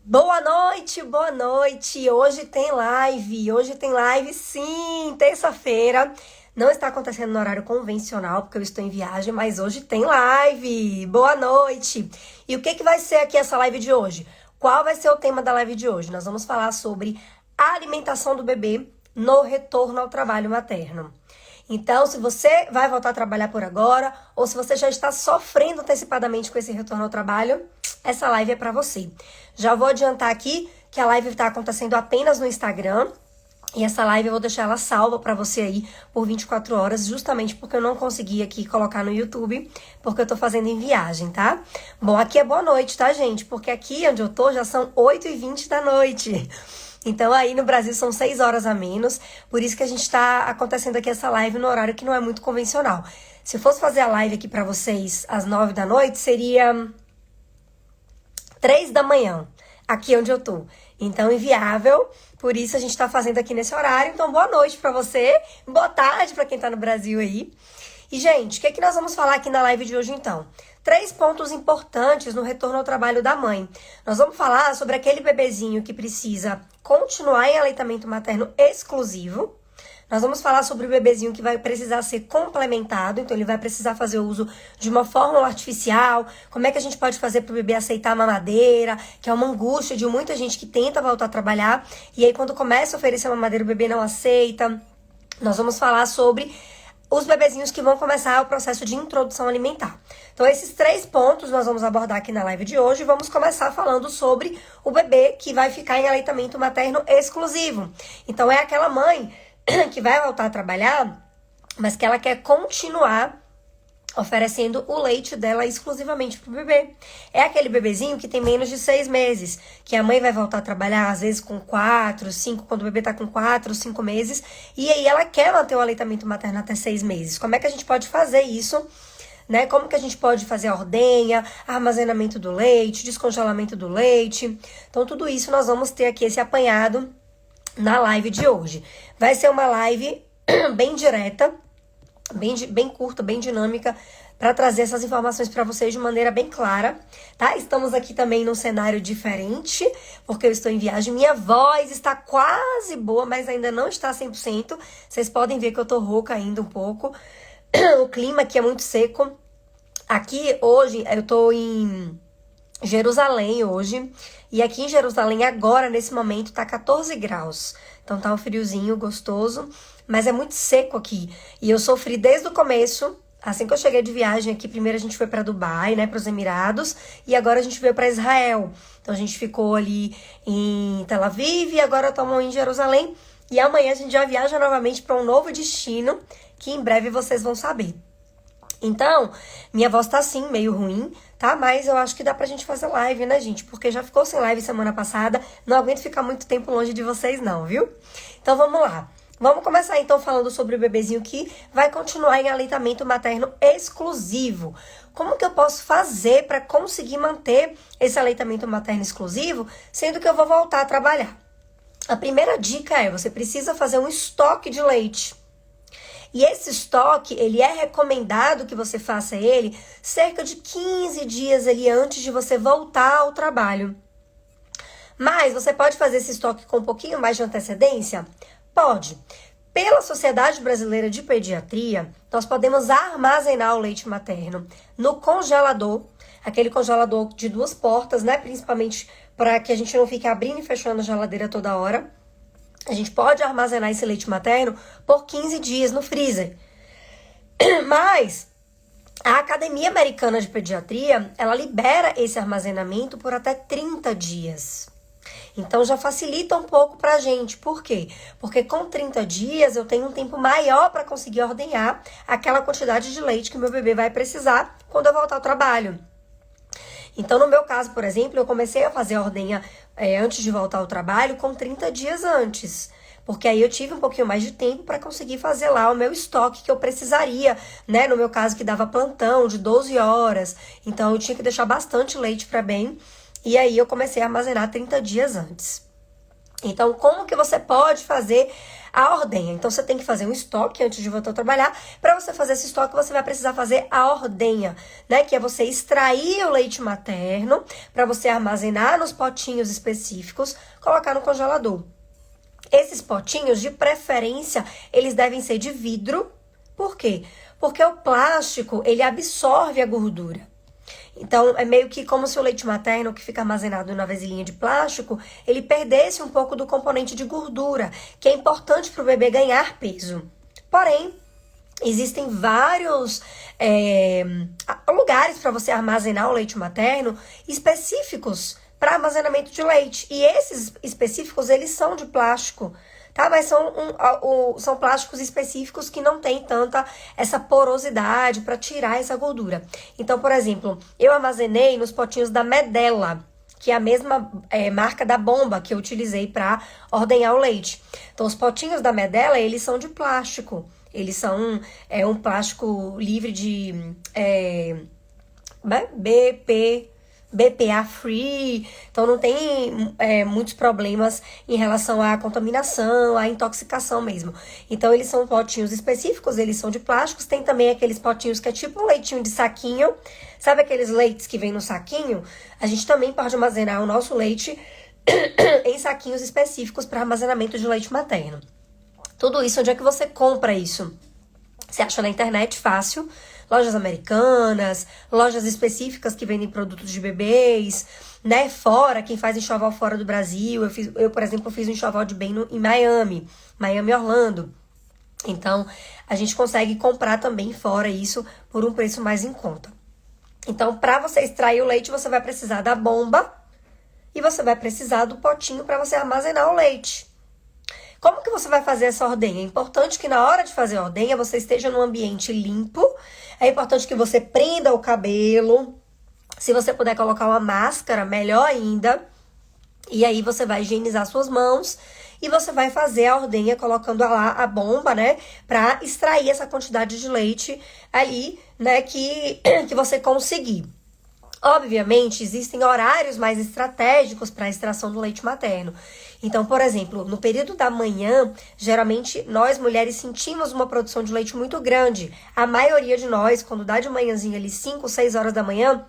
Boa noite, boa noite. Hoje tem live sim, terça-feira. Não está acontecendo no horário convencional, porque eu estou em viagem, mas hoje tem live. Boa noite. E o que vai ser aqui essa live de hoje? Qual vai ser o tema da live de hoje? Nós vamos falar sobre a alimentação do bebê no retorno ao trabalho materno. Então, se você vai voltar a trabalhar por agora, ou se você já está sofrendo antecipadamente com esse retorno ao trabalho, essa live é para você. Já vou adiantar aqui que a live está acontecendo apenas no Instagram. E essa live eu vou deixar ela salva para você aí por 24 horas, justamente porque eu não consegui aqui colocar no YouTube, porque eu tô fazendo em viagem, tá? Bom, aqui é boa noite, tá, gente? Porque aqui onde eu tô já são 8h20 da noite. Então aí no Brasil são 6 horas a menos, por isso que a gente tá acontecendo aqui essa live no horário que não é muito convencional. Se eu fosse fazer a live aqui pra vocês às 9 da noite, seria 3 da manhã, aqui onde eu tô. Então, inviável, por isso a gente tá fazendo aqui nesse horário. Então, boa noite pra você, boa tarde pra quem tá no Brasil aí. E, gente, o que é que nós vamos falar aqui na live de hoje, então? 3 pontos importantes no retorno ao trabalho da mãe. Nós vamos falar sobre aquele bebezinho que precisa continuar em aleitamento materno exclusivo. Nós vamos falar sobre o bebezinho que vai precisar ser complementado, então ele vai precisar fazer uso de uma fórmula artificial, como é que a gente pode fazer para o bebê aceitar a mamadeira, que é uma angústia de muita gente que tenta voltar a trabalhar, e aí quando começa a oferecer a mamadeira o bebê não aceita. Nós vamos falar sobre os bebezinhos que vão começar o processo de introdução alimentar. Então, esses 3 pontos nós vamos abordar aqui na live de hoje. Vamos começar falando sobre o bebê que vai ficar em aleitamento materno exclusivo. Então, é aquela mãe que vai voltar a trabalhar, mas que ela quer continuar oferecendo o leite dela exclusivamente pro bebê. É aquele bebezinho que tem menos de 6 meses, que a mãe vai voltar a trabalhar, às vezes com 4, 5, quando o bebê tá com 4, 5 meses, e aí ela quer manter o aleitamento materno até 6 meses. Como é que a gente pode fazer isso? Né? Como que a gente pode fazer a ordenha, armazenamento do leite, descongelamento do leite? Então, tudo isso nós vamos ter aqui esse apanhado na live de hoje. Vai ser uma live bem direta, bem curta, bem dinâmica, para trazer essas informações para vocês de maneira bem clara, tá? Estamos aqui também num cenário diferente, porque eu estou em viagem. Minha voz está quase boa, mas ainda não está 100%. Vocês podem ver que eu tô rouca ainda um pouco. O clima aqui é muito seco. Aqui, hoje, eu tô em Jerusalém hoje, e aqui em Jerusalém agora, nesse momento, tá 14 graus. Então tá um friozinho gostoso, mas é muito seco aqui. E eu sofri desde o começo, assim que eu cheguei de viagem aqui, primeiro a gente foi pra Dubai, né, pros Emirados, e agora a gente veio pra Israel. Então a gente ficou ali em Tel Aviv, e agora estamos em Jerusalém, e amanhã a gente já viaja novamente para um novo destino, que em breve vocês vão saber. Então, minha voz tá assim, meio ruim, tá? Mas eu acho que dá pra gente fazer live, né, gente? Porque já ficou sem live semana passada, não aguento ficar muito tempo longe de vocês não, viu? Então, vamos lá. Vamos começar, então, falando sobre o bebezinho que vai continuar em aleitamento materno exclusivo. Como que eu posso fazer pra conseguir manter esse aleitamento materno exclusivo, sendo que eu vou voltar a trabalhar? A primeira dica é, você precisa fazer um estoque de leite. E esse estoque, ele é recomendado que você faça ele cerca de 15 dias ali antes de você voltar ao trabalho. Mas você pode fazer esse estoque com um pouquinho mais de antecedência? Pode. Pela Sociedade Brasileira de Pediatria, nós podemos armazenar o leite materno no congelador, aquele congelador de 2 portas, né? Principalmente para que a gente não fique abrindo e fechando a geladeira toda hora. A gente pode armazenar esse leite materno por 15 dias no freezer. Mas a Academia Americana de Pediatria, ela libera esse armazenamento por até 30 dias. Então já facilita um pouco pra gente. Por quê? Porque com 30 dias eu tenho um tempo maior para conseguir ordenhar aquela quantidade de leite que o meu bebê vai precisar quando eu voltar ao trabalho. Então, no meu caso, por exemplo, eu comecei a fazer a ordenha antes de voltar ao trabalho com 30 dias antes. Porque aí eu tive um pouquinho mais de tempo para conseguir fazer lá o meu estoque que eu precisaria, né? No meu caso, que dava plantão de 12 horas. Então, eu tinha que deixar bastante leite para bem. E aí, eu comecei a armazenar 30 dias antes. Então, como que você pode fazer a ordenha? Então, você tem que fazer um estoque antes de voltar a trabalhar. Para você fazer esse estoque, você vai precisar fazer a ordenha, né? Que é você extrair o leite materno para você armazenar nos potinhos específicos, colocar no congelador. Esses potinhos, de preferência, eles devem ser de vidro. Por quê? Porque o plástico, ele absorve a gordura. Então, é meio que como se o leite materno que fica armazenado na vasilhinha de plástico, ele perdesse um pouco do componente de gordura, que é importante para o bebê ganhar peso. Porém, existem vários lugares para você armazenar o leite materno específicos para armazenamento de leite. E esses específicos, eles são de plástico, tá? Mas são plásticos específicos que não tem tanta essa porosidade para tirar essa gordura. Então, por exemplo, eu armazenei nos potinhos da Medela, que é a mesma marca da bomba que eu utilizei para ordenhar o leite. Então, os potinhos da Medela, eles são de plástico. Eles são um plástico livre de BPA free, então não tem muitos problemas em relação à contaminação, à intoxicação mesmo. Então eles são potinhos específicos, eles são de plásticos. Tem também aqueles potinhos que é tipo um leitinho de saquinho, sabe aqueles leites que vem no saquinho? A gente também pode armazenar o nosso leite em saquinhos específicos para armazenamento de leite materno. Tudo isso, onde é que você compra isso? Você acha na internet fácil, lojas americanas, lojas específicas que vendem produtos de bebês, né? Fora, quem faz enxoval fora do Brasil. Eu, por exemplo, fiz um enxoval de bem em Miami, Orlando. Então, a gente consegue comprar também fora isso por um preço mais em conta. Então, para você extrair o leite, você vai precisar da bomba e você vai precisar do potinho para você armazenar o leite. Como que você vai fazer essa ordenha? É importante que na hora de fazer a ordenha você esteja num ambiente limpo. É importante que você prenda o cabelo. Se você puder colocar uma máscara, melhor ainda. E aí você vai higienizar suas mãos e você vai fazer a ordenha colocando lá a bomba, né? Pra extrair essa quantidade de leite ali, né? Que você conseguir. Obviamente, existem horários mais estratégicos para a extração do leite materno. Então, por exemplo, no período da manhã, geralmente nós mulheres sentimos uma produção de leite muito grande. A maioria de nós, quando dá de manhãzinha ali 5, 6 horas da manhã,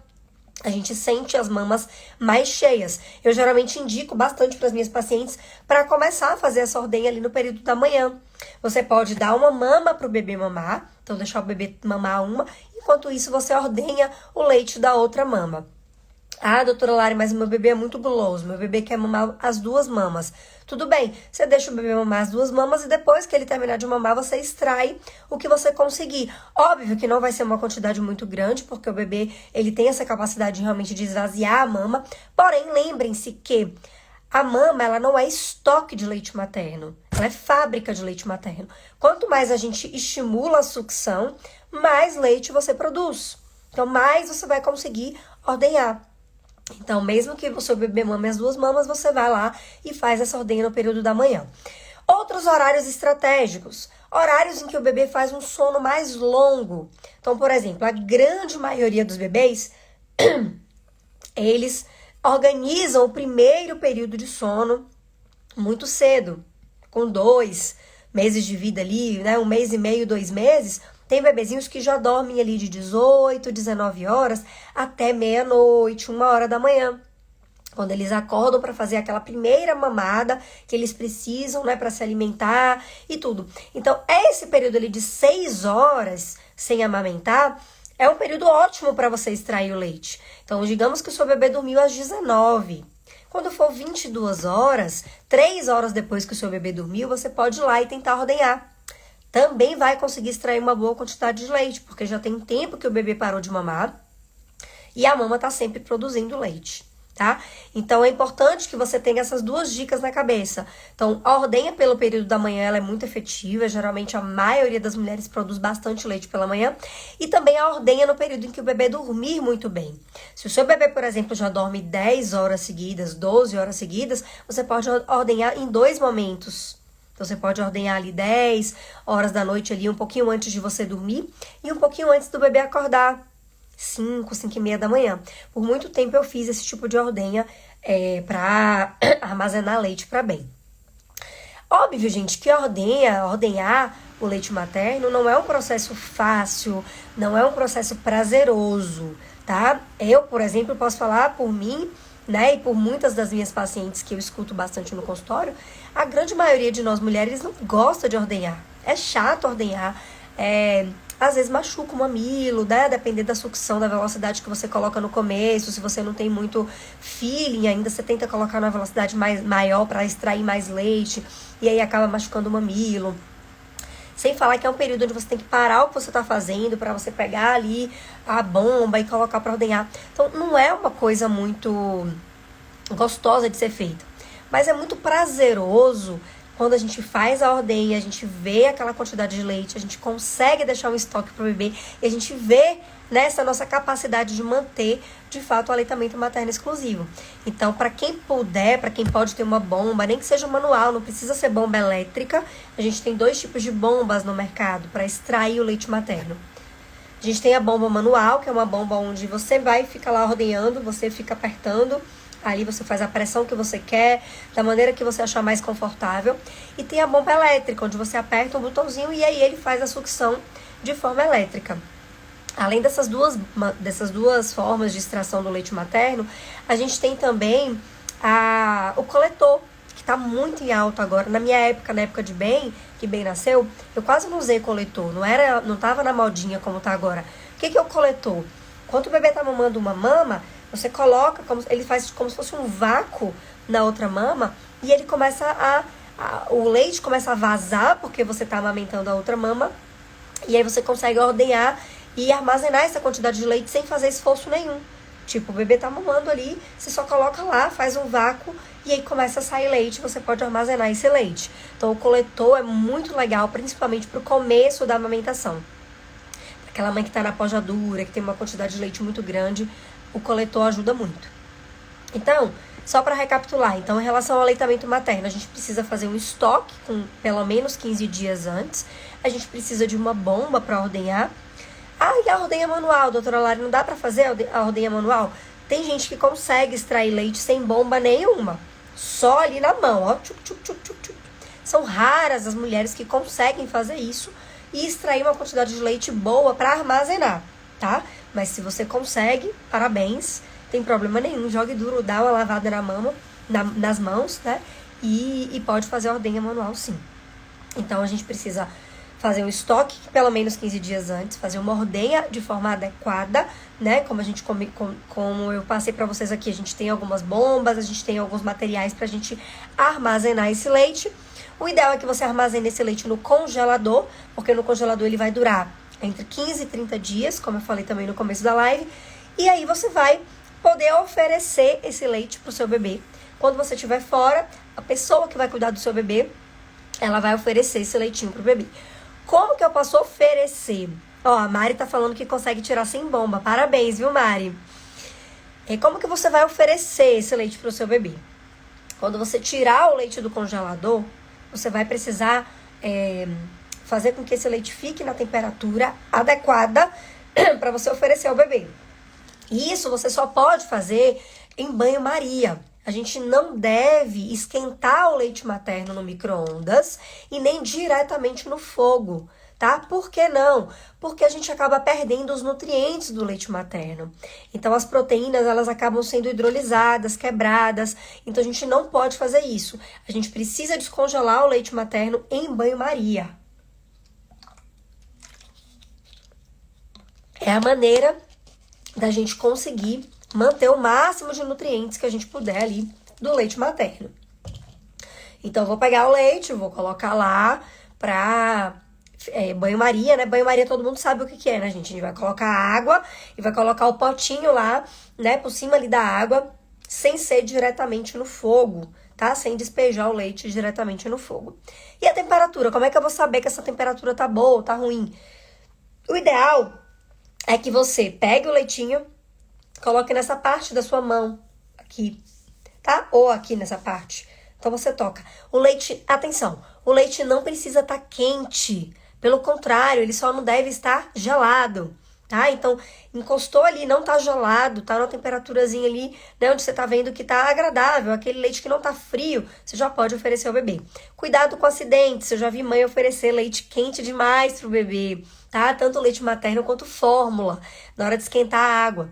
a gente sente as mamas mais cheias. Eu geralmente indico bastante para as minhas pacientes para começar a fazer essa ordenha ali no período da manhã. Você pode dar uma mama para o bebê mamar, então deixar o bebê mamar uma, enquanto isso você ordenha o leite da outra mama. Ah, doutora Lari, mas o meu bebê é muito guloso, meu bebê quer mamar as duas mamas. Tudo bem, você deixa o bebê mamar as duas mamas e depois que ele terminar de mamar, você extrai o que você conseguir. Óbvio que não vai ser uma quantidade muito grande, porque o bebê, ele tem essa capacidade realmente de esvaziar a mama. Porém, lembrem-se que a mama, ela não é estoque de leite materno, ela é fábrica de leite materno. Quanto mais a gente estimula a sucção, mais leite você produz. Então, mais você vai conseguir ordenhar. Então, mesmo que o seu bebê mame as duas mamas, você vai lá e faz essa ordenha no período da manhã. Outros horários estratégicos. Horários em que o bebê faz um sono mais longo. Então, por exemplo, a grande maioria dos bebês, eles organizam o primeiro período de sono muito cedo. Com 2 meses de vida ali, né? 1 mês e meio, 2 meses. Tem bebezinhos que já dormem ali de 18, 19 horas até meia-noite, 1 hora da manhã. Quando eles acordam para fazer aquela primeira mamada que eles precisam, né, para se alimentar e tudo. Então, esse período ali de 6 horas sem amamentar é um período ótimo para você extrair o leite. Então, digamos que o seu bebê dormiu às 19. Quando for 22 horas, 3 horas depois que o seu bebê dormiu, você pode ir lá e tentar ordenhar. Também vai conseguir extrair uma boa quantidade de leite, porque já tem tempo que o bebê parou de mamar e a mama tá sempre produzindo leite, tá? Então, é importante que você tenha essas duas dicas na cabeça. Então, a ordenha pelo período da manhã, ela é muito efetiva. Geralmente, a maioria das mulheres produz bastante leite pela manhã. E também a ordenha no período em que o bebê dormir muito bem. Se o seu bebê, por exemplo, já dorme 10 horas seguidas, 12 horas seguidas, você pode ordenhar em 2 momentos. Então, você pode ordenhar ali 10 horas da noite, ali um pouquinho antes de você dormir e um pouquinho antes do bebê acordar. 5, 5 e meia da manhã. Por muito tempo eu fiz esse tipo de ordenha para armazenar leite para bem. Óbvio, gente, que ordenhar o leite materno não é um processo fácil, não é um processo prazeroso, tá? Eu, por exemplo, posso falar por mim, né, e por muitas das minhas pacientes que eu escuto bastante no consultório, a grande maioria de nós mulheres não gosta de ordenhar. É chato ordenhar, às vezes machuca o mamilo, né? Dependendo da sucção, da velocidade que você coloca no começo. Se você não tem muito feeling ainda, você tenta colocar numa velocidade maior para extrair mais leite. E aí acaba machucando o mamilo. Sem falar que é um período onde você tem que parar o que você está fazendo para você pegar ali a bomba e colocar para ordenhar. Então não é uma coisa muito gostosa de ser feita. Mas é muito prazeroso quando a gente faz a ordenha, a gente vê aquela quantidade de leite, a gente consegue deixar um estoque para o bebê e a gente vê nessa nossa capacidade de manter, de fato, o aleitamento materno exclusivo. Então, para quem puder, para quem pode ter uma bomba, nem que seja manual, não precisa ser bomba elétrica, a gente tem 2 tipos de bombas no mercado para extrair o leite materno. A gente tem a bomba manual, que é uma bomba onde você vai ficar lá ordenhando, você fica apertando. Ali você faz a pressão que você quer, da maneira que você achar mais confortável. E tem a bomba elétrica, onde você aperta um botãozinho e aí ele faz a sucção de forma elétrica. Além dessas duas formas de extração do leite materno, a gente tem também o coletor, que está muito em alta agora. Na minha época, na época de Ben, que Ben nasceu, eu quase não usei coletor, não estava na modinha como está agora. O que é o coletor? Quando o bebê está mamando uma mama, você coloca, ele faz como se fosse um vácuo na outra mama e ele começa o leite começa a vazar porque você está amamentando a outra mama e aí você consegue ordenhar e armazenar essa quantidade de leite sem fazer esforço nenhum. Tipo, o bebê tá mamando ali, você só coloca lá, faz um vácuo e aí começa a sair leite, você pode armazenar esse leite. Então o coletor é muito legal, principalmente pro começo da amamentação. Aquela mãe que tá na pojadura, que tem uma quantidade de leite muito grande, o coletor ajuda muito. Então, só para recapitular, então em relação ao aleitamento materno, a gente precisa fazer um estoque com pelo menos 15 dias antes, a gente precisa de uma bomba para ordenhar. E a ordenha manual, doutora Lari, não dá para fazer a ordenha manual? Tem gente que consegue extrair leite sem bomba nenhuma, só ali na mão, ó, tchuc, tchuc, tchuc, tchuc, tchuc. São raras as mulheres que conseguem fazer isso e extrair uma quantidade de leite boa para armazenar, tá? Mas se você consegue, parabéns, tem problema nenhum, jogue duro, dá uma lavada na mama, nas mãos, né? E pode fazer a ordenha manual, sim. Então, a gente precisa fazer um estoque pelo menos 15 dias antes, fazer uma ordenha de forma adequada, né? Como eu passei para vocês aqui, a gente tem algumas bombas, a gente tem alguns materiais pra gente armazenar esse leite. O ideal é que você armazene esse leite no congelador, porque no congelador ele vai durar entre 15 e 30 dias, como eu falei também no começo da live. E aí você vai poder oferecer esse leite pro seu bebê. Quando você estiver fora, a pessoa que vai cuidar do seu bebê, ela vai oferecer esse leitinho pro bebê. Como que eu posso oferecer? A Mari tá falando que consegue tirar sem bomba. Parabéns, viu, Mari? E como que você vai oferecer esse leite pro seu bebê? Quando você tirar o leite do congelador, você vai precisar fazer com que esse leite fique na temperatura adequada para você oferecer ao bebê. E isso você só pode fazer em banho-maria. A gente não deve esquentar o leite materno no micro-ondas e nem diretamente no fogo, tá? Por que não? Porque a gente acaba perdendo os nutrientes do leite materno. Então, as proteínas, elas acabam sendo hidrolisadas, quebradas. Então, a gente não pode fazer isso. A gente precisa descongelar o leite materno em banho-maria. É a maneira da gente conseguir manter o máximo de nutrientes que a gente puder ali do leite materno. Então, eu vou pegar o leite, vou colocar lá pra banho-maria, né? Banho-maria todo mundo sabe o que é, né, gente? A gente vai colocar água e vai colocar o potinho lá, né, por cima ali da água, sem ser diretamente no fogo, tá? Sem despejar o leite diretamente no fogo. E a temperatura? Como é que eu vou saber que essa temperatura tá boa ou tá ruim? O ideal é que você pegue o leitinho, coloque nessa parte da sua mão, aqui, tá? Ou aqui nessa parte. Então, você toca. O leite, atenção, o leite não precisa estar quente. Pelo contrário, ele só não deve estar gelado, tá? Então, encostou ali, não tá gelado, tá na temperaturazinha ali, né, onde você tá vendo que tá agradável, aquele leite que não tá frio, você já pode oferecer ao bebê. Cuidado com acidentes, eu já vi mãe oferecer leite quente demais pro bebê, tá? Tanto leite materno quanto fórmula, na hora de esquentar a água.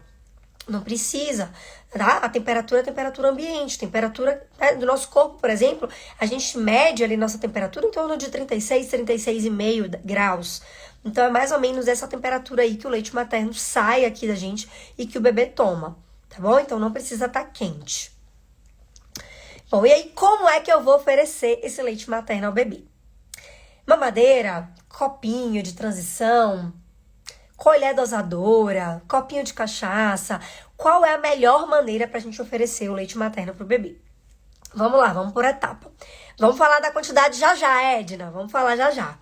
Não precisa, tá? A temperatura é a temperatura ambiente, temperatura, né, do nosso corpo, por exemplo, a gente mede ali nossa temperatura em torno de 36, 36,5 graus. Então, é mais ou menos essa temperatura aí que o leite materno sai aqui da gente e que o bebê toma, tá bom? Então, não precisa estar quente. Bom, e aí, como é que eu vou oferecer esse leite materno ao bebê? Mamadeira, copinho de transição, colher dosadora, copinho de cachaça. Qual é a melhor maneira para a gente oferecer o leite materno para o bebê? Vamos lá, vamos por etapa. Vamos falar da quantidade já, Edna. Vamos falar já.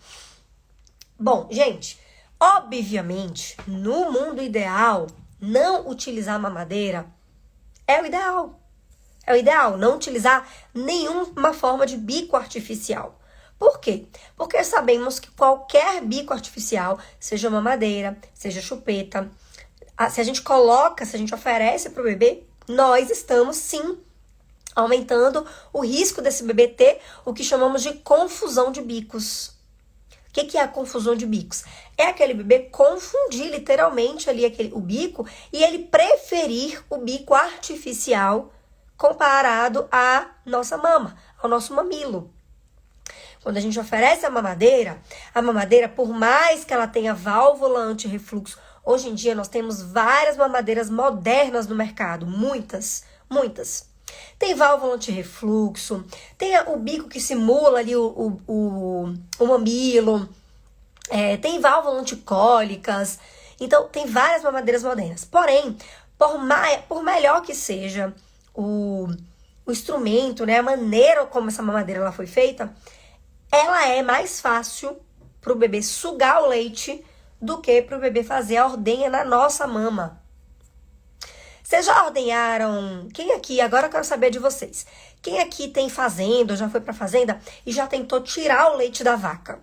Bom, gente, obviamente, no mundo ideal, não utilizar a mamadeira é o ideal. É o ideal, não utilizar nenhuma forma de bico artificial. Por quê? Porque sabemos que qualquer bico artificial, seja mamadeira, seja chupeta, se a gente oferece para o bebê, nós estamos sim aumentando o risco desse bebê ter o que chamamos de confusão de bicos. O que é a confusão de bicos? É aquele bebê confundir literalmente ali o bico e ele preferir o bico artificial comparado à nossa mama, ao nosso mamilo. Quando a gente oferece a mamadeira, por mais que ela tenha válvula anti-refluxo, hoje em dia nós temos várias mamadeiras modernas no mercado, muitas. Tem válvula anti-refluxo, tem o bico que simula ali o mamilo, tem válvula anticólicas, então tem várias mamadeiras modernas. Porém, por melhor que seja o instrumento, né, a maneira como essa mamadeira ela foi feita, ela é mais fácil para o bebê sugar o leite do que para o bebê fazer a ordenha na nossa mama. Vocês já ordenharam? Quem aqui, agora eu quero saber de vocês, quem aqui tem fazenda, ou já foi para fazenda e já tentou tirar o leite da vaca?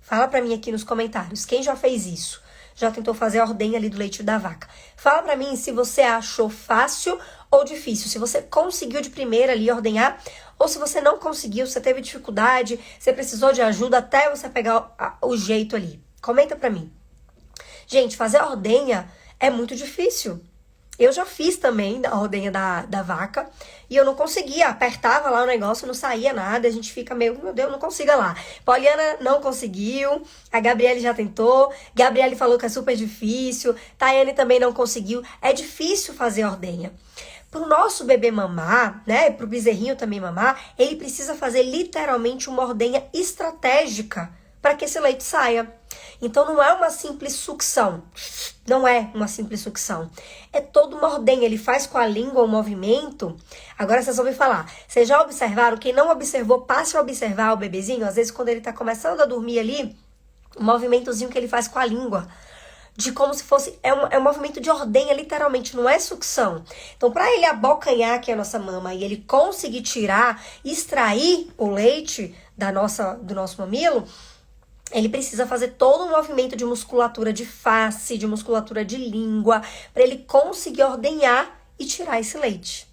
Fala para mim aqui nos comentários, quem já fez isso? Já tentou fazer a ordenha ali do leite da vaca? Fala para mim se você achou fácil ou difícil, se você conseguiu de primeira ali ordenhar, ou se você não conseguiu, você teve dificuldade, você precisou de ajuda até você pegar o jeito ali. Comenta pra mim. Gente, fazer a ordenha é muito difícil. Eu já fiz também a ordenha da vaca e eu não conseguia. Apertava lá o negócio, não saía nada. A gente fica meio, meu Deus, não consiga lá. Poliana não conseguiu. A Gabriele já tentou. Gabriele falou que é super difícil. Tayane também não conseguiu. É difícil fazer a ordenha. Para o nosso bebê mamar, né, para o bezerrinho também mamar, ele precisa fazer literalmente uma ordenha estratégica para que esse leite saia. Então não é uma simples sucção, não é uma simples sucção, é toda uma ordenha, ele faz com a língua um movimento. Agora vocês vão me falar, vocês já observaram? Quem não observou, passe a observar o bebezinho, às vezes quando ele está começando a dormir ali, o movimentozinho que ele faz com a língua, de como se fosse, é um movimento de ordenha, literalmente, não é sucção. Então, para ele abocanhar aqui a nossa mama e ele conseguir tirar, extrair o leite do nosso mamilo, ele precisa fazer todo um movimento de musculatura de face, de musculatura de língua, para ele conseguir ordenhar e tirar esse leite.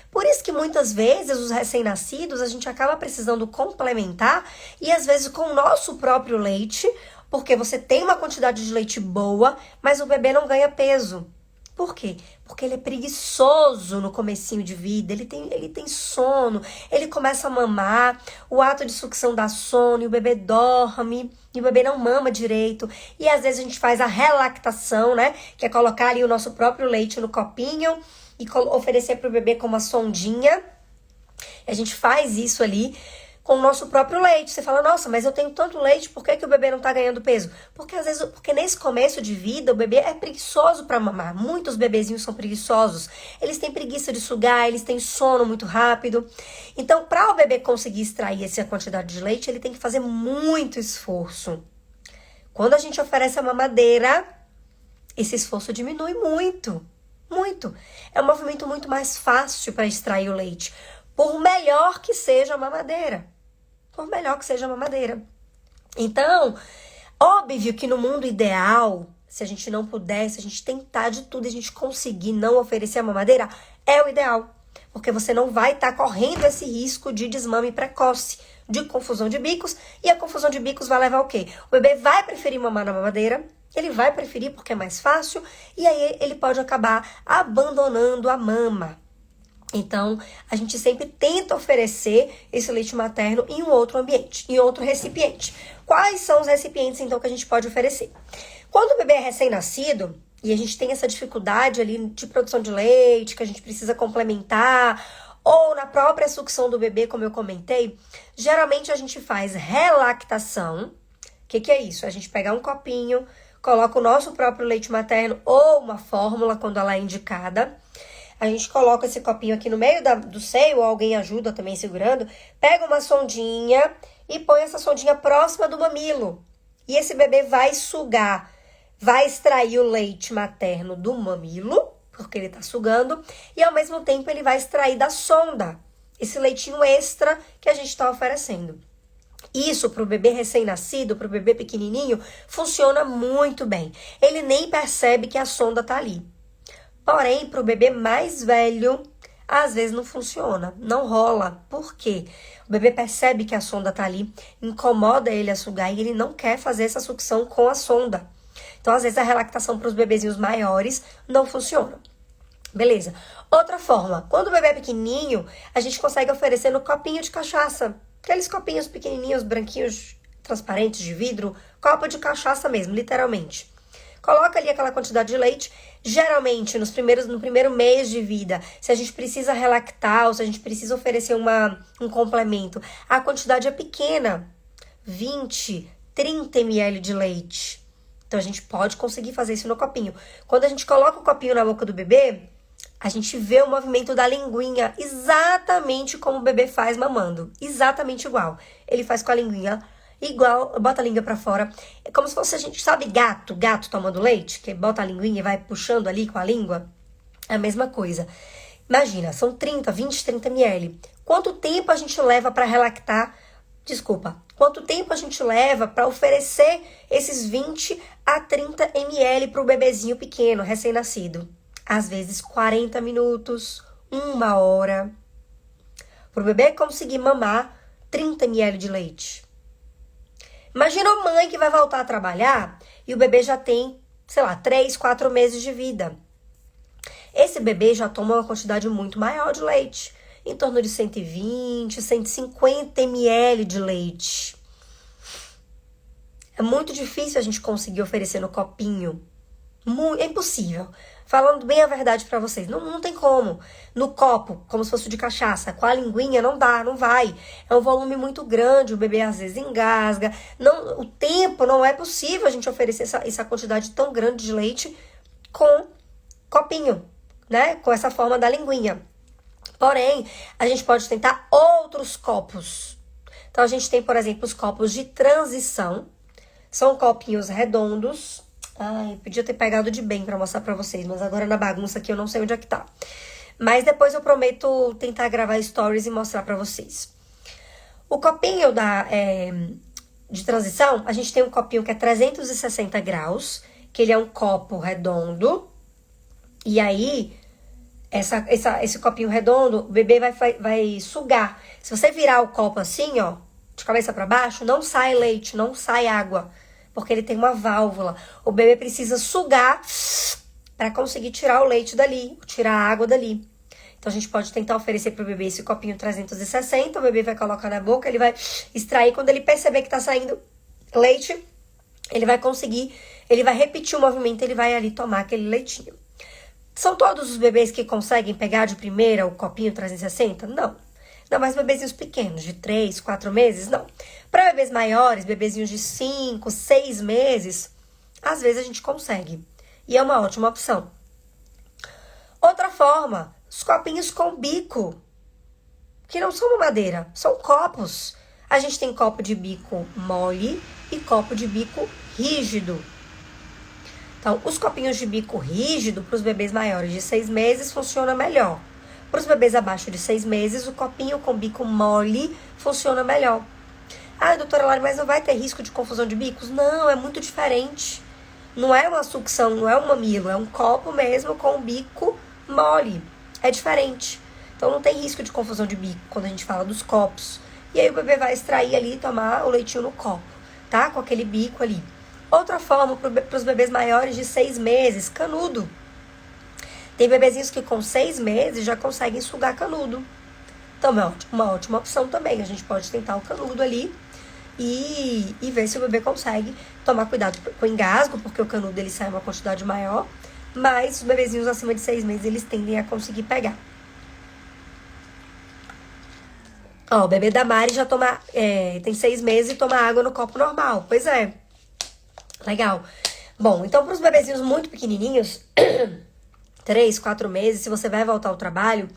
Por isso que muitas vezes os recém-nascidos a gente acaba precisando complementar e às vezes com o nosso próprio leite, porque você tem uma quantidade de leite boa, mas o bebê não ganha peso. Por quê? Porque ele é preguiçoso no comecinho de vida, ele tem sono, ele começa a mamar, o ato de sucção dá sono, e o bebê dorme, e o bebê não mama direito. E às vezes a gente faz a relactação, né? Que é colocar ali o nosso próprio leite no copinho e oferecer para o bebê com uma sondinha. A gente faz isso ali com o nosso próprio leite. Você fala, nossa, mas eu tenho tanto leite, por que o bebê não tá ganhando peso? Porque às vezes, porque nesse começo de vida, o bebê é preguiçoso para mamar. Muitos bebezinhos são preguiçosos. Eles têm preguiça de sugar, eles têm sono muito rápido. Então, para o bebê conseguir extrair essa quantidade de leite, ele tem que fazer muito esforço. Quando a gente oferece a mamadeira, esse esforço diminui muito. Muito. É um movimento muito mais fácil para extrair o leite. Por melhor que seja a mamadeira. Por melhor que seja a mamadeira. Então, óbvio que no mundo ideal, se a gente não puder, se a gente tentar de tudo e a gente conseguir não oferecer a mamadeira, é o ideal. Porque você não vai estar correndo esse risco de desmame precoce, de confusão de bicos. E a confusão de bicos vai levar o quê? O bebê vai preferir mamar na mamadeira, ele vai preferir porque é mais fácil, e aí ele pode acabar abandonando a mama. Então, a gente sempre tenta oferecer esse leite materno em um outro ambiente, em outro recipiente. Quais são os recipientes, então, que a gente pode oferecer? Quando o bebê é recém-nascido, e a gente tem essa dificuldade ali de produção de leite, que a gente precisa complementar, ou na própria sucção do bebê, como eu comentei, geralmente a gente faz relactação. O que é isso? A gente pega um copinho, coloca o nosso próprio leite materno ou uma fórmula, quando ela é indicada. A gente coloca esse copinho aqui no meio do seio, ou alguém ajuda também segurando, pega uma sondinha e põe essa sondinha próxima do mamilo. E esse bebê vai sugar, vai extrair o leite materno do mamilo, porque ele tá sugando, e ao mesmo tempo ele vai extrair da sonda esse leitinho extra que a gente tá oferecendo. Isso pro bebê recém-nascido, pro bebê pequenininho, funciona muito bem. Ele nem percebe que a sonda tá ali. Porém, para o bebê mais velho, às vezes não funciona, não rola. Por quê? O bebê percebe que a sonda tá ali, incomoda ele a sugar e ele não quer fazer essa sucção com a sonda. Então, às vezes, a relactação para os bebezinhos maiores não funciona. Beleza. Outra forma, quando o bebê é pequenininho, a gente consegue oferecer no copinho de cachaça. Aqueles copinhos pequenininhos, branquinhos, transparentes de vidro, copo de cachaça mesmo, literalmente. Coloca ali aquela quantidade de leite. Geralmente, no primeiro mês de vida, se a gente precisa relactar ou se a gente precisa oferecer um complemento, a quantidade é pequena. 20, 30 ml de leite. Então, a gente pode conseguir fazer isso no copinho. Quando a gente coloca o copinho na boca do bebê, a gente vê o movimento da linguinha exatamente como o bebê faz mamando. Exatamente igual. Ele faz com a linguinha igual, bota a língua pra fora. É como se fosse, a gente sabe, gato tomando leite, que bota a linguinha e vai puxando ali com a língua. É a mesma coisa. Imagina, são 30 ml. Quanto tempo a gente leva pra relactar? Desculpa. Quanto tempo a gente leva pra oferecer esses 20 a 30 ml pro bebezinho pequeno, recém-nascido? Às vezes 40 minutos, 1 hora. Pro bebê conseguir mamar 30 ml de leite. Imagina a mãe que vai voltar a trabalhar e o bebê já tem, sei lá, 3, 4 meses de vida. Esse bebê já toma uma quantidade muito maior de leite, em torno de 120, 150 ml de leite. É muito difícil a gente conseguir oferecer no copinho. É impossível. Falando bem a verdade pra vocês, não tem como. No copo, como se fosse de cachaça, com a linguinha, não dá, não vai. É um volume muito grande, o bebê às vezes engasga. O tempo não é possível a gente oferecer essa quantidade tão grande de leite com copinho, né? Com essa forma da linguinha. Porém, a gente pode tentar outros copos. Então, a gente tem, por exemplo, os copos de transição. São copinhos redondos. Ai, podia ter pegado de bem pra mostrar pra vocês, mas agora na bagunça aqui eu não sei onde é que tá. Mas depois eu prometo tentar gravar stories e mostrar pra vocês. O copinho de transição, a gente tem um copinho que é 360 graus, que ele é um copo redondo. E aí, esse copinho redondo, o bebê vai sugar. Se você virar o copo assim, ó, de cabeça pra baixo, não sai leite, não sai água. Porque ele tem uma válvula. O bebê precisa sugar para conseguir tirar o leite dali, tirar a água dali. Então, a gente pode tentar oferecer para o bebê esse copinho 360. O bebê vai colocar na boca, ele vai extrair. Quando ele perceber que tá saindo leite, ele vai conseguir, ele vai repetir o movimento, ele vai ali tomar aquele leitinho. São todos os bebês que conseguem pegar de primeira o copinho 360? Não. Não, mas bebezinhos pequenos, de 3, 4 meses, não. Para bebês maiores, bebezinhos de 5, 6 meses, às vezes a gente consegue. E é uma ótima opção. Outra forma, os copinhos com bico, que não são madeira, são copos. A gente tem copo de bico mole e copo de bico rígido. Então, os copinhos de bico rígido para os bebês maiores de 6 meses funciona melhor. Para os bebês abaixo de 6 meses, o copinho com bico mole funciona melhor. Ah, doutora Lari, mas não vai ter risco de confusão de bicos? Não, é muito diferente. Não é uma sucção, não é um mamilo, é um copo mesmo com o bico mole. É diferente. Então não tem risco de confusão de bico quando a gente fala dos copos. E aí o bebê vai extrair ali e tomar o leitinho no copo, tá? Com aquele bico ali. Outra forma para os bebês maiores de 6 meses, canudo. Tem bebezinhos que com 6 meses já conseguem sugar canudo. Então é uma ótima opção também. A gente pode tentar o canudo ali e ver se o bebê consegue. Tomar cuidado com o engasgo, porque o canudo ele sai uma quantidade maior. Mas os bebezinhos acima de 6 meses, eles tendem a conseguir pegar. Ó, o bebê da Mari já toma, tem 6 meses e toma água no copo normal. Pois é. Legal. Bom, então para os bebezinhos muito pequenininhos, 3, 4 meses, se você vai voltar ao trabalho,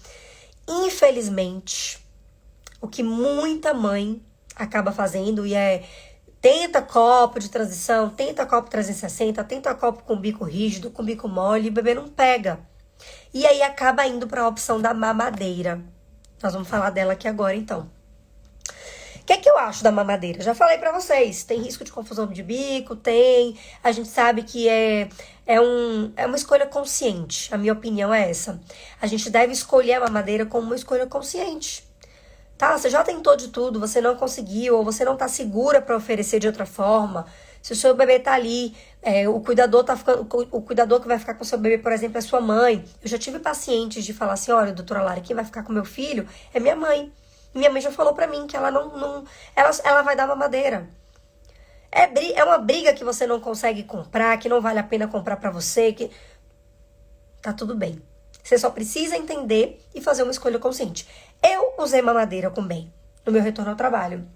infelizmente, o que muita mãe acaba fazendo tenta copo de transição, tenta copo 360, tenta copo com bico rígido, com bico mole, e o bebê não pega. E aí acaba indo para a opção da mamadeira. Nós vamos falar dela aqui agora, então. O que é que eu acho da mamadeira? Já falei pra vocês, tem risco de confusão de bico, tem. A gente sabe que é uma escolha consciente. A minha opinião é essa. A gente deve escolher a mamadeira como uma escolha consciente. Tá? Você já tentou de tudo, você não conseguiu, ou você não tá segura pra oferecer de outra forma. Se o seu bebê tá ali, o cuidador que vai ficar com o seu bebê, por exemplo, é sua mãe. Eu já tive pacientes de falar assim, olha, doutora Lara, quem vai ficar com meu filho é minha mãe. Minha mãe já falou pra mim que ela ela vai dar mamadeira. É uma briga que você não consegue comprar, que não vale a pena comprar pra você, que tá tudo bem. Você só precisa entender e fazer uma escolha consciente. Eu usei mamadeira com bem no meu retorno ao trabalho.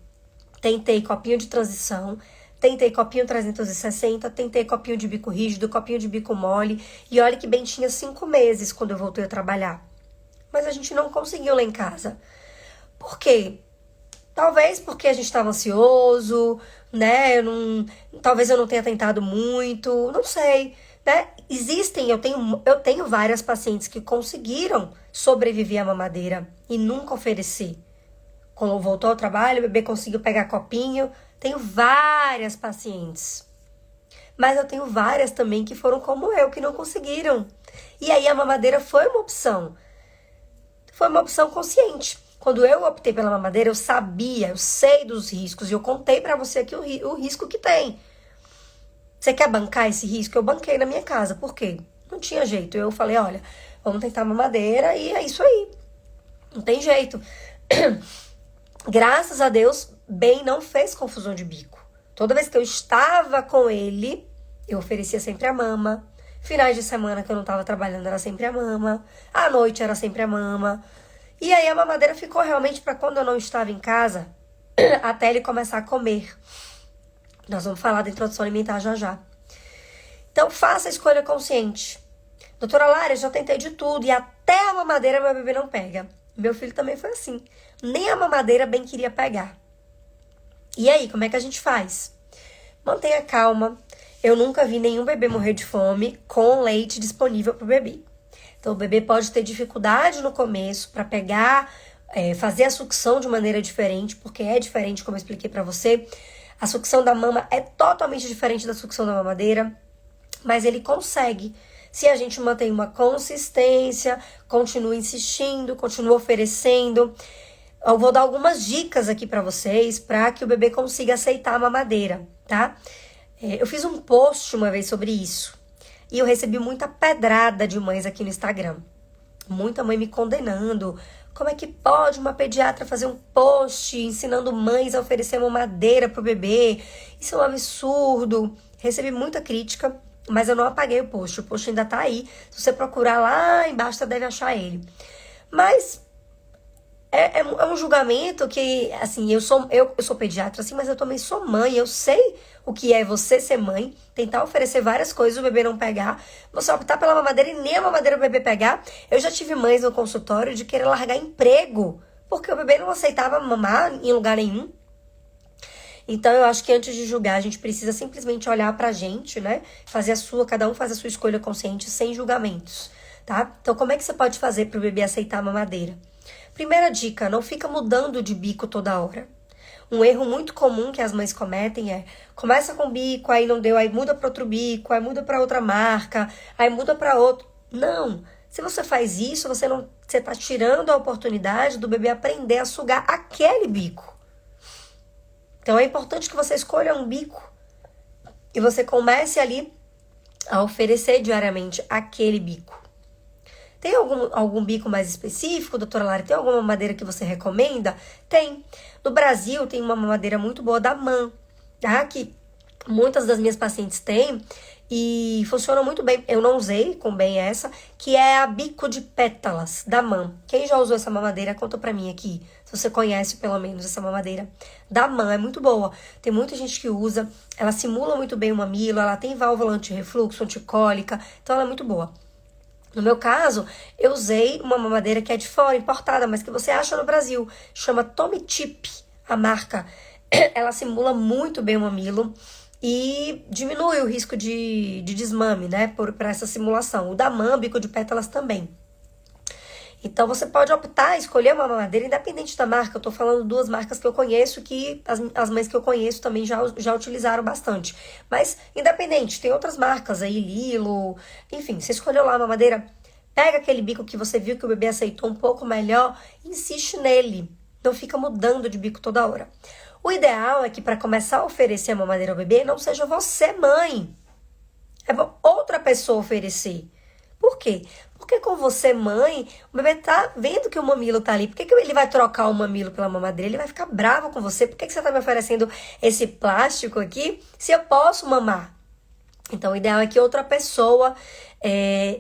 Tentei copinho de transição, tentei copinho 360, tentei copinho de bico rígido, copinho de bico mole. E olha que bem, tinha 5 meses quando eu voltei a trabalhar. Mas a gente não conseguiu lá em casa. Por quê? Talvez porque a gente estava ansioso, né? Talvez eu não tenha tentado muito, não sei, né? Eu tenho várias pacientes que conseguiram sobreviver à mamadeira e nunca oferecer. Quando voltou ao trabalho, o bebê conseguiu pegar copinho. Tenho várias pacientes. Mas eu tenho várias também que foram como eu, que não conseguiram. E aí a mamadeira foi uma opção. Foi uma opção consciente. Quando eu optei pela mamadeira, eu sei dos riscos. E eu contei pra você aqui o risco que tem. Você quer bancar esse risco? Eu banquei na minha casa. Por quê? Não tinha jeito. Eu falei, olha, vamos tentar mamadeira e é isso aí. Não tem jeito. Graças a Deus, Ben não fez confusão de bico. Toda vez que eu estava com ele, eu oferecia sempre a mama. Finais de semana que eu não estava trabalhando, era sempre a mama. À noite era sempre a mama. E aí a mamadeira ficou realmente para quando eu não estava em casa, até ele começar a comer. Nós vamos falar da introdução alimentar já já. Então faça a escolha consciente. Doutora Lara, eu já tentei de tudo e até a mamadeira meu bebê não pega. Meu filho também foi assim. Nem a mamadeira bem queria pegar. E aí, como é que a gente faz? Mantenha calma. Eu nunca vi nenhum bebê morrer de fome com leite disponível para o bebê. Então, o bebê pode ter dificuldade no começo para pegar, fazer a sucção de maneira diferente, porque é diferente, como eu expliquei para você. A sucção da mama é totalmente diferente da sucção da mamadeira, mas ele consegue. Se a gente mantém uma consistência, continua insistindo, continua oferecendo. Eu vou dar algumas dicas aqui para vocês, para que o bebê consiga aceitar a mamadeira, tá? Eu fiz um post uma vez sobre isso. E eu recebi muita pedrada de mães aqui no Instagram. Muita mãe me condenando. Como é que pode uma pediatra fazer um post ensinando mães a oferecer mamadeira pro bebê? Isso é um absurdo. Recebi muita crítica, mas eu não apaguei o post. O post ainda tá aí. Se você procurar lá embaixo, você deve achar ele. Mas é um julgamento que, assim, eu sou pediatra, assim, mas eu também sou mãe. Eu sei o que é você ser mãe, tentar oferecer várias coisas, o bebê não pegar, você optar pela mamadeira e nem a mamadeira o bebê pegar. Eu já tive mães no consultório de querer largar emprego, porque o bebê não aceitava mamar em lugar nenhum. Então, eu acho que antes de julgar, a gente precisa simplesmente olhar pra gente, né? Cada um faz a sua escolha consciente, sem julgamentos, tá? Então, como é que você pode fazer pro bebê aceitar a mamadeira? Primeira dica, não fica mudando de bico toda hora. Um erro muito comum que as mães cometem é: começa com bico, aí não deu, aí muda para outro bico, aí muda para outra marca, aí muda para outro. Não. Se você faz isso, você tá tirando a oportunidade do bebê aprender a sugar aquele bico. Então é importante que você escolha um bico e você comece ali a oferecer diariamente aquele bico. Tem algum bico mais específico, doutora Lara? Tem alguma mamadeira que você recomenda? Tem. No Brasil tem uma mamadeira muito boa da MAM, tá? Que muitas das minhas pacientes têm e funciona muito bem. Eu não usei com bem essa, que é a Bico de Pétalas da MAM. Quem já usou essa mamadeira, conta pra mim aqui, se você conhece pelo menos essa mamadeira da MAM. É muito boa. Tem muita gente que usa. Ela simula muito bem o mamilo, ela tem válvula anti-refluxo, anticólica, então ela é muito boa. No meu caso, eu usei uma mamadeira que é de fora, importada, mas que você acha no Brasil. Chama Tommy Tip, a marca. Ela simula muito bem o mamilo e diminui o risco de desmame, né, por essa simulação. O da MAM, Bico de Pétalas também. Então, você pode optar, escolher uma mamadeira, independente da marca. Eu tô falando duas marcas que eu conheço, que as mães que eu conheço também já utilizaram bastante. Mas, independente, tem outras marcas aí, Lilo, enfim, você escolheu lá a mamadeira, pega aquele bico que você viu que o bebê aceitou um pouco melhor, insiste nele. Não fica mudando de bico toda hora. O ideal é que para começar a oferecer a mamadeira ao bebê, não seja você, mãe. É bom outra pessoa oferecer. Por quê? Porque com você, mãe, o bebê tá vendo que o mamilo tá ali. Por que ele vai trocar o mamilo pela mamadeira? Ele vai ficar bravo com você. Por que você tá me oferecendo esse plástico aqui se eu posso mamar? Então, o ideal é que outra pessoa...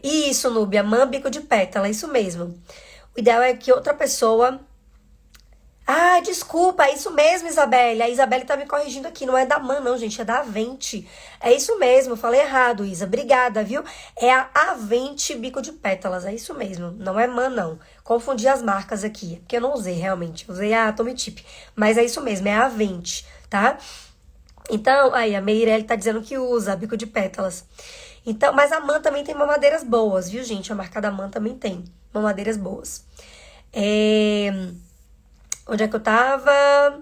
Isso, Núbia, MAM, Bico de Pétala, isso mesmo. O ideal é que outra pessoa... Ah, desculpa, é isso mesmo, Isabelle. A Isabelle tá me corrigindo aqui. Não é da MAM, não, gente. É da Avente. É isso mesmo. Falei errado, Isa. Obrigada, viu? É a Avente Bico de Pétalas. É isso mesmo. Não é MAM, não. Confundi as marcas aqui. Porque eu não usei, realmente. Usei a Tommy Tip. Mas é isso mesmo. É a Avente, tá? Então, aí, a Meirelle tá dizendo que usa Bico de Pétalas. Então, mas a MAM também tem mamadeiras boas, viu, gente? A marca da MAM também tem mamadeiras boas. Onde é que eu tava?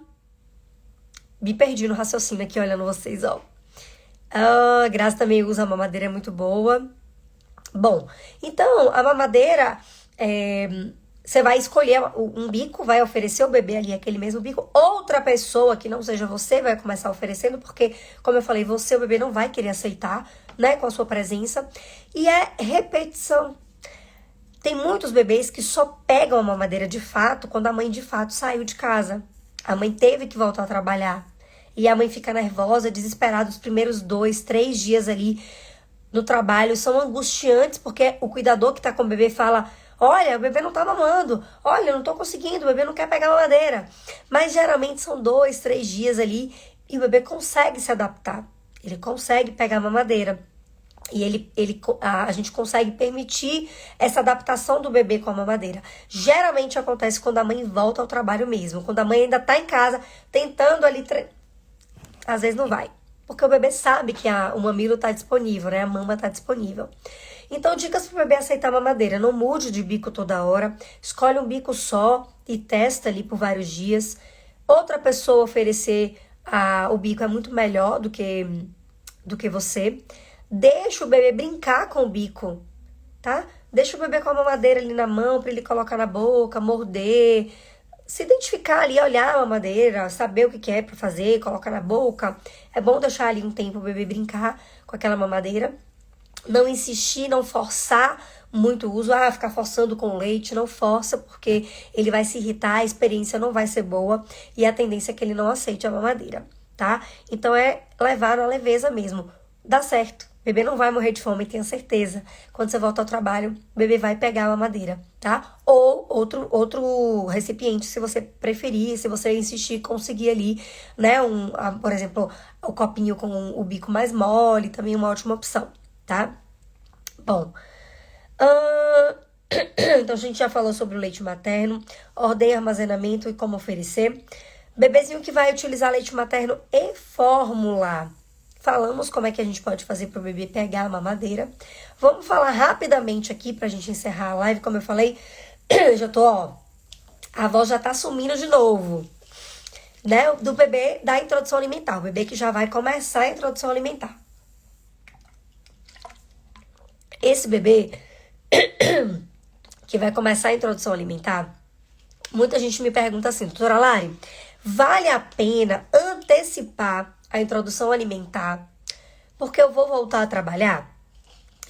Me perdi no raciocínio aqui, olhando vocês, ó. Graça também usa a mamadeira, é muito boa. Bom, então, a mamadeira, você vai escolher um bico, vai oferecer ao bebê ali aquele mesmo bico. Outra pessoa que não seja você vai começar oferecendo, porque, como eu falei, o bebê não vai querer aceitar, né, com a sua presença. E é repetição. Tem muitos bebês que só pegam a mamadeira de fato quando a mãe de fato saiu de casa. A mãe teve que voltar a trabalhar. E a mãe fica nervosa, desesperada. Os primeiros 2, 3 dias ali no trabalho são angustiantes, porque o cuidador que tá com o bebê fala: olha, o bebê não tá mamando. Olha, eu não tô conseguindo, o bebê não quer pegar a mamadeira. Mas geralmente são 2, 3 dias ali e o bebê consegue se adaptar. Ele consegue pegar a mamadeira. E a gente consegue permitir essa adaptação do bebê com a mamadeira. Geralmente acontece quando a mãe volta ao trabalho mesmo. Quando a mãe ainda tá em casa, tentando ali... Às vezes não vai. Porque o bebê sabe que o mamilo tá disponível, né? A mama tá disponível. Então, dicas pro bebê aceitar a mamadeira. Não mude de bico toda hora. Escolhe um bico só e testa ali por vários dias. Outra pessoa oferecer o bico é muito melhor do que você. Deixa o bebê brincar com o bico, tá? Deixa o bebê com a mamadeira ali na mão pra ele colocar na boca, morder, se identificar ali, olhar a mamadeira, saber o que é pra fazer, colocar na boca. É bom deixar ali um tempo o bebê brincar com aquela mamadeira. Não insistir, não forçar muito o uso. Ficar forçando com leite, não força, porque ele vai se irritar, a experiência não vai ser boa e a tendência é que ele não aceite a mamadeira, tá? Então é levar na leveza mesmo. Dá certo. O bebê não vai morrer de fome, tenha certeza. Quando você volta ao trabalho, o bebê vai pegar a mamadeira, tá? Ou outro recipiente, se você preferir, se você insistir, conseguir ali, né? Por exemplo, o copinho com o bico mais mole, também uma ótima opção, tá? Bom, então a gente já falou sobre o leite materno, ordem, armazenamento e como oferecer. Bebezinho que vai utilizar leite materno e fórmula. Falamos como é que a gente pode fazer para o bebê pegar a mamadeira. Vamos falar rapidamente aqui pra gente encerrar a live. Como eu falei, já tô, a voz já tá sumindo de novo. né, do bebê da introdução alimentar, o bebê que já vai começar a introdução alimentar. Esse bebê que vai começar a introdução alimentar, muita gente me pergunta assim, doutora Lari, vale a pena antecipar a introdução alimentar porque eu vou voltar a trabalhar?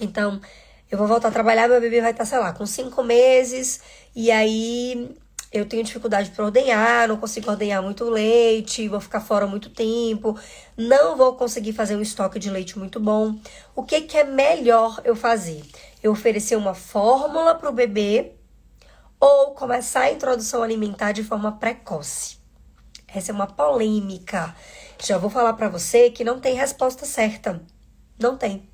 Então, eu vou voltar a trabalhar, meu bebê vai estar, sei lá, com 5 meses, e aí eu tenho dificuldade para ordenhar, não consigo ordenhar muito leite, vou ficar fora muito tempo, não vou conseguir fazer um estoque de leite muito bom. O que que é melhor eu fazer? Eu oferecer uma fórmula para o bebê ou começar a introdução alimentar de forma precoce? Essa é uma polêmica. Já vou falar para você que não tem resposta certa. Não tem.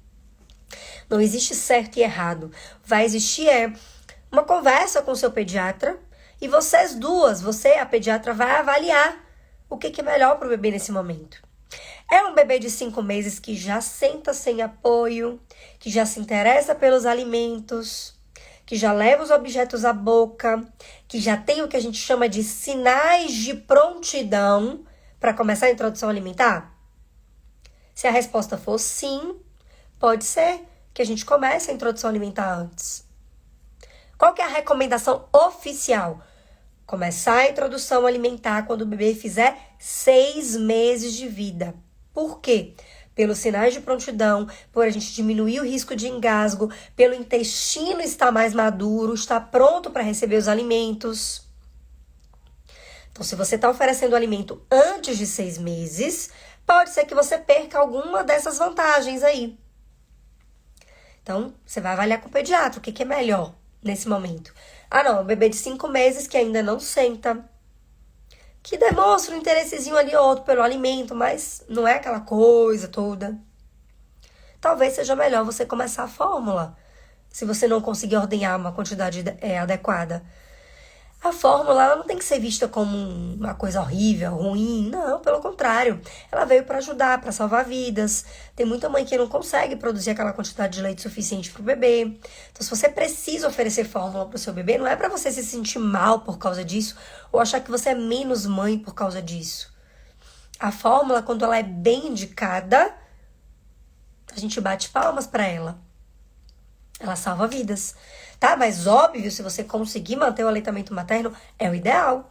Não existe certo e errado. Vai existir uma conversa com o seu pediatra e vocês duas, você e a pediatra, vai avaliar o que é melhor para o bebê nesse momento. É um bebê de 5 meses que já senta sem apoio, que já se interessa pelos alimentos, que já leva os objetos à boca, que já tem o que a gente chama de sinais de prontidão para começar a introdução alimentar? Se a resposta for sim, pode ser que a gente comece a introdução alimentar antes. Qual que é a recomendação oficial? Começar a introdução alimentar quando o bebê fizer 6 meses de vida. Por quê? Pelos sinais de prontidão, por a gente diminuir o risco de engasgo, pelo intestino estar mais maduro, estar pronto para receber os alimentos. Então, se você está oferecendo alimento antes de 6 meses, pode ser que você perca alguma dessas vantagens aí. Então, você vai avaliar com o pediatra o que é melhor nesse momento. Ah, não, um bebê de 5 meses que ainda não senta, que demonstra um interessezinho ali ou outro pelo alimento, mas não é aquela coisa toda. Talvez seja melhor você começar a fórmula, se você não conseguir ordenhar uma quantidade adequada. A fórmula ela não tem que ser vista como uma coisa horrível, ruim. Não, pelo contrário. Ela veio para ajudar, para salvar vidas. Tem muita mãe que não consegue produzir aquela quantidade de leite suficiente para o bebê. Então, se você precisa oferecer fórmula para o seu bebê, não é para você se sentir mal por causa disso ou achar que você é menos mãe por causa disso. A fórmula, quando ela é bem indicada, a gente bate palmas para ela. Ela salva vidas, tá? Mas óbvio, se você conseguir manter o aleitamento materno, é o ideal.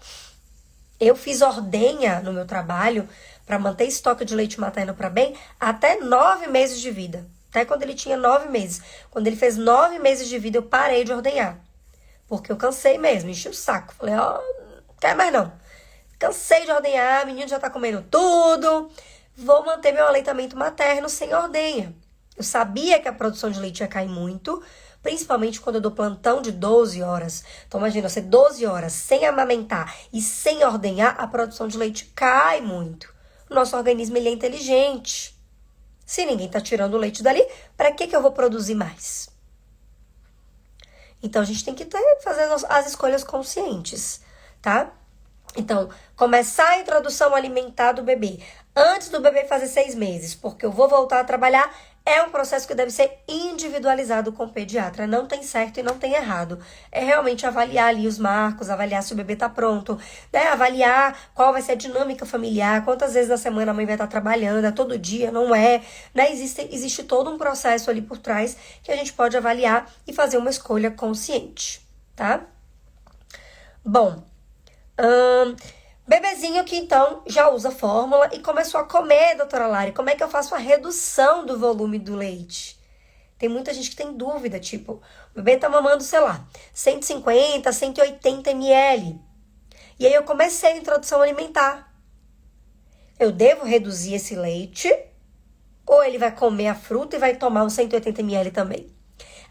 Eu fiz ordenha no meu trabalho para manter estoque de leite materno para bem até 9 meses de vida. Até quando ele tinha 9 meses. Quando ele fez 9 meses de vida, eu parei de ordenhar. Porque eu cansei mesmo, enchi o saco. Falei, ó, não quer mais não. Cansei de ordenhar, o menino já tá comendo tudo. Vou manter meu aleitamento materno sem ordenha. Eu sabia que a produção de leite ia cair muito, principalmente quando eu dou plantão de 12 horas. Então, imagina, você 12 horas sem amamentar e sem ordenhar, a produção de leite cai muito. O nosso organismo, ele é inteligente. Se ninguém tá tirando o leite dali, para que eu vou produzir mais? Então, a gente tem que fazer as escolhas conscientes, tá? Então, começar a introdução alimentar do bebê antes do bebê fazer 6 meses, porque eu vou voltar a trabalhar, é um processo que deve ser individualizado com o pediatra. Não tem certo e não tem errado. É realmente avaliar ali os marcos, avaliar se o bebê tá pronto, né? Avaliar qual vai ser a dinâmica familiar, quantas vezes na semana a mãe vai estar trabalhando, é todo dia, não é, né? Existe todo um processo ali por trás que a gente pode avaliar e fazer uma escolha consciente, tá? Bom, bebezinho que então já usa fórmula e começou a comer, doutora Lari, como é que eu faço a redução do volume do leite? Tem muita gente que tem dúvida, tipo, o bebê tá mamando, sei lá, 150, 180 ml. E aí eu comecei a introdução alimentar. Eu devo reduzir esse leite ou ele vai comer a fruta e vai tomar os 180 ml também?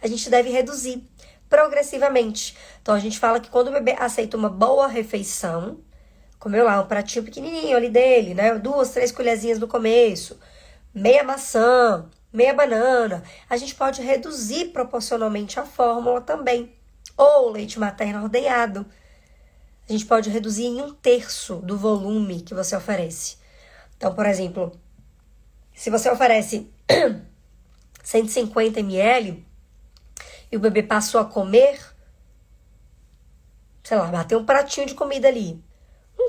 A gente deve reduzir progressivamente. Então a gente fala que quando o bebê aceita uma boa refeição, comeu lá um pratinho pequenininho ali dele, né? 2, 3 colherzinhas no começo, meia maçã, meia banana. A gente pode reduzir proporcionalmente a fórmula também. Ou leite materno ordenhado. A gente pode reduzir em 1/3 do volume que você oferece. Então, por exemplo, se você oferece 150 ml e o bebê passou a comer, sei lá, bateu um pratinho de comida ali,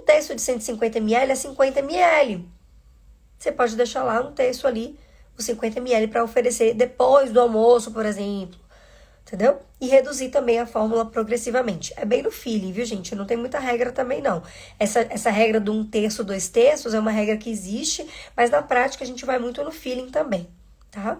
terço de 150 ml é 50 ml. Você pode deixar lá um terço ali, os 50 ml, para oferecer depois do almoço, por exemplo. Entendeu? E reduzir também a fórmula progressivamente. É bem no feeling, viu, gente? Não tem muita regra também, não. Essa regra do 1/3, 2/3 é uma regra que existe, mas na prática a gente vai muito no feeling também, tá?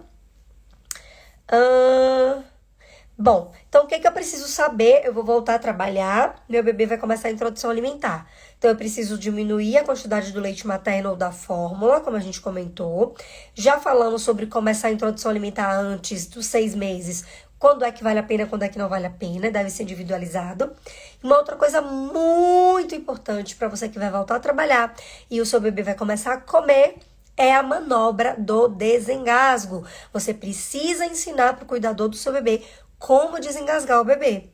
Bom, então o que eu preciso saber? Eu vou voltar a trabalhar, meu bebê vai começar a introdução alimentar. Então eu preciso diminuir a quantidade do leite materno ou da fórmula, como a gente comentou. Já falamos sobre começar a introdução alimentar antes dos 6 meses. Quando é que vale a pena, quando é que não vale a pena, deve ser individualizado. Uma outra coisa muito importante para você que vai voltar a trabalhar e o seu bebê vai começar a comer é a manobra do desengasgo. Você precisa ensinar para o cuidador do seu bebê como desengasgar o bebê.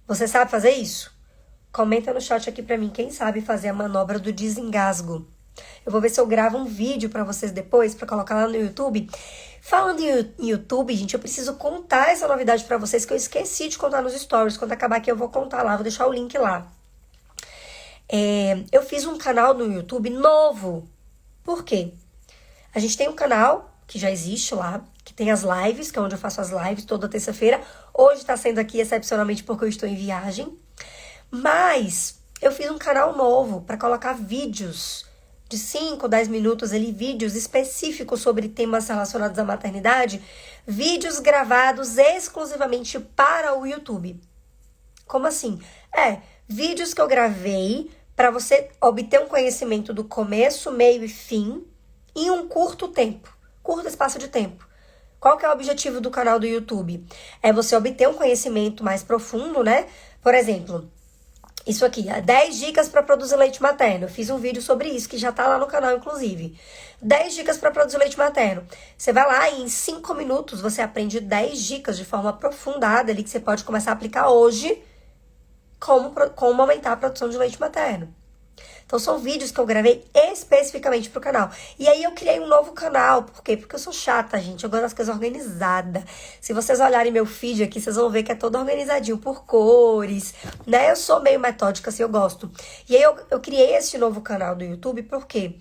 Você sabe fazer isso? Comenta no chat aqui para mim quem sabe fazer a manobra do desengasgo. Eu vou ver se eu gravo um vídeo para vocês depois, para colocar lá no YouTube. Falando em YouTube, gente, eu preciso contar essa novidade para vocês que eu esqueci de contar nos stories. Quando acabar aqui eu vou contar lá, vou deixar o link lá. Eu fiz um canal no YouTube novo. Por quê? A gente tem um canal que já existe lá, que tem as lives, que é onde eu faço as lives toda terça-feira. Hoje tá sendo aqui excepcionalmente porque eu estou em viagem. Mas eu fiz um canal novo para colocar vídeos de 5, 10 minutos ali, vídeos específicos sobre temas relacionados à maternidade, vídeos gravados exclusivamente para o YouTube. Como assim? Vídeos que eu gravei para você obter um conhecimento do começo, meio e fim em um curto espaço de tempo. Qual que é o objetivo do canal do YouTube? É você obter um conhecimento mais profundo, né? Por exemplo, isso aqui, 10 dicas para produzir leite materno. Eu fiz um vídeo sobre isso, que já tá lá no canal, inclusive. 10 dicas para produzir leite materno. Você vai lá e em 5 minutos você aprende 10 dicas de forma aprofundada ali, que você pode começar a aplicar hoje, como aumentar a produção de leite materno. Então, são vídeos que eu gravei especificamente pro canal. E aí, eu criei um novo canal. Por quê? Porque eu sou chata, gente. Eu gosto das coisas organizadas. Se vocês olharem meu feed aqui, vocês vão ver que é todo organizadinho por cores, né? Eu sou meio metódica, assim, eu gosto. E aí, eu criei esse novo canal do YouTube, por quê?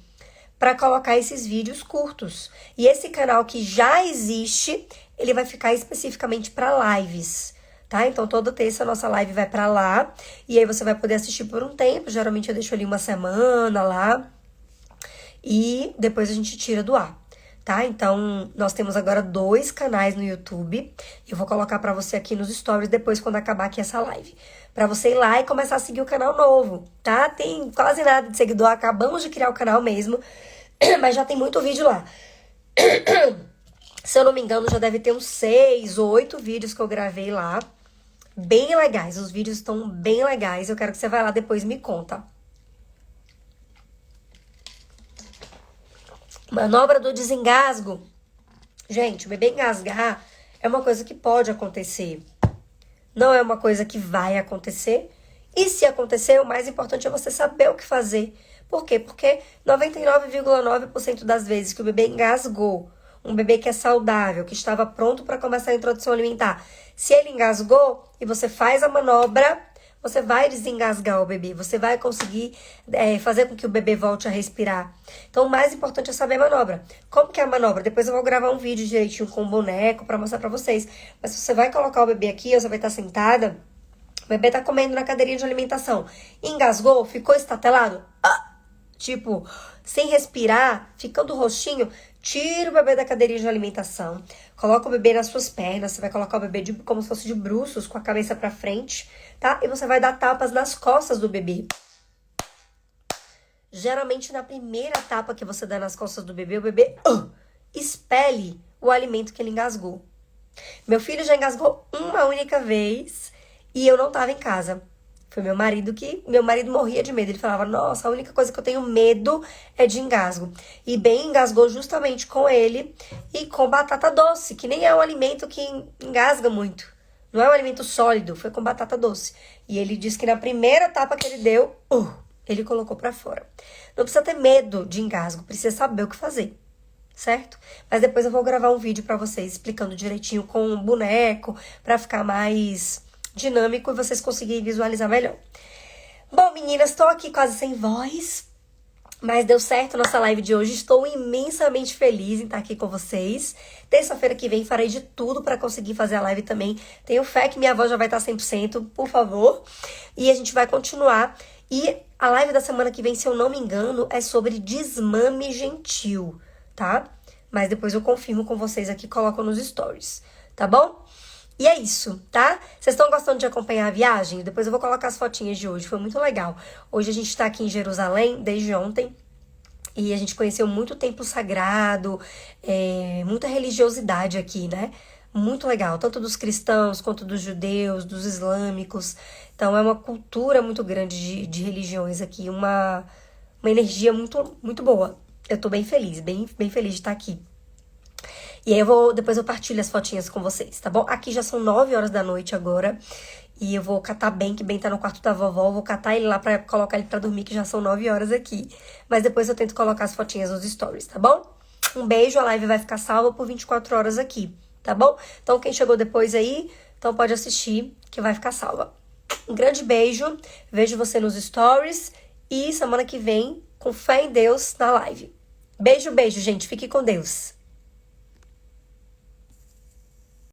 Para colocar esses vídeos curtos. E esse canal que já existe, ele vai ficar especificamente para lives. Tá? Então, toda terça a nossa live vai pra lá. E aí você vai poder assistir por um tempo. Geralmente eu deixo ali uma semana lá. E depois a gente tira do ar. Tá? Então, nós temos agora 2 canais no YouTube. Eu vou colocar pra você aqui nos stories depois, quando acabar aqui essa live. Pra você ir lá e começar a seguir o canal novo. Tá? Tem quase nada de seguidor. Acabamos de criar o canal mesmo. Mas já tem muito vídeo lá. Se eu não me engano, já deve ter uns 6 ou 8 vídeos que eu gravei lá. Bem legais, os vídeos estão bem legais. Eu quero que você vá lá depois e me conta. Manobra do desengasgo. Gente, o bebê engasgar é uma coisa que pode acontecer. Não é uma coisa que vai acontecer. E se acontecer, o mais importante é você saber o que fazer. Por quê? Porque 99,9% das vezes que o bebê engasgou, um bebê que é saudável, que estava pronto para começar a introdução alimentar, se ele engasgou e você faz a manobra, você vai desengasgar o bebê, você vai conseguir fazer com que o bebê volte a respirar. Então, o mais importante é saber a manobra. Como que é a manobra? Depois eu vou gravar um vídeo direitinho com o boneco para mostrar para vocês. Mas se você vai colocar o bebê aqui, você vai estar sentada, o bebê tá comendo na cadeirinha de alimentação, engasgou, ficou estatelado, tipo, sem respirar, ficando roxinho, tira o bebê da cadeirinha de alimentação, coloca o bebê nas suas pernas, você vai colocar o bebê como se fosse de bruços, com a cabeça pra frente, tá? E você vai dar tapas nas costas do bebê. Geralmente, na primeira tapa que você dá nas costas do bebê, o bebê expele o alimento que ele engasgou. Meu filho já engasgou uma única vez e eu não tava em casa. Foi meu marido morria de medo. Ele falava, nossa, a única coisa que eu tenho medo é de engasgo. E bem engasgou justamente com ele e com batata doce, que nem é um alimento que engasga muito. Não é um alimento sólido, foi com batata doce. E ele disse que na primeira tapa que ele deu, ele colocou pra fora. Não precisa ter medo de engasgo, precisa saber o que fazer, certo? Mas depois eu vou gravar um vídeo pra vocês explicando direitinho com um boneco, pra ficar mais dinâmico e vocês conseguirem visualizar melhor. Bom, meninas, estou aqui quase sem voz, mas deu certo a nossa live de hoje. Estou imensamente feliz em estar aqui com vocês. Terça-feira que vem farei de tudo para conseguir fazer a live também. Tenho fé que minha voz já vai estar 100%, por favor. E a gente vai continuar. E a live da semana que vem, se eu não me engano, é sobre desmame gentil, tá? Mas depois eu confirmo com vocês aqui, coloco nos stories, tá bom? E é isso, tá? Vocês estão gostando de acompanhar a viagem? Depois eu vou colocar as fotinhas de hoje, foi muito legal. Hoje a gente tá aqui em Jerusalém, desde ontem, e a gente conheceu muito templo sagrado, muita religiosidade aqui, né? Muito legal, tanto dos cristãos, quanto dos judeus, dos islâmicos. Então é uma cultura muito grande de religiões aqui, uma energia muito, muito boa. Eu tô bem feliz, bem feliz de estar aqui. E aí depois eu partilho as fotinhas com vocês, tá bom? Aqui já são 9 horas da noite agora. E eu vou catar Ben, que Ben tá no quarto da vovó. Vou catar ele lá pra colocar ele pra dormir, que já são 9 horas aqui. Mas depois eu tento colocar as fotinhas nos stories, tá bom? Um beijo, a live vai ficar salva por 24 horas aqui, tá bom? Então quem chegou depois aí, então pode assistir, que vai ficar salva. Um grande beijo, vejo você nos stories. E semana que vem, com fé em Deus, na live. Beijo, beijo, gente. Fique com Deus.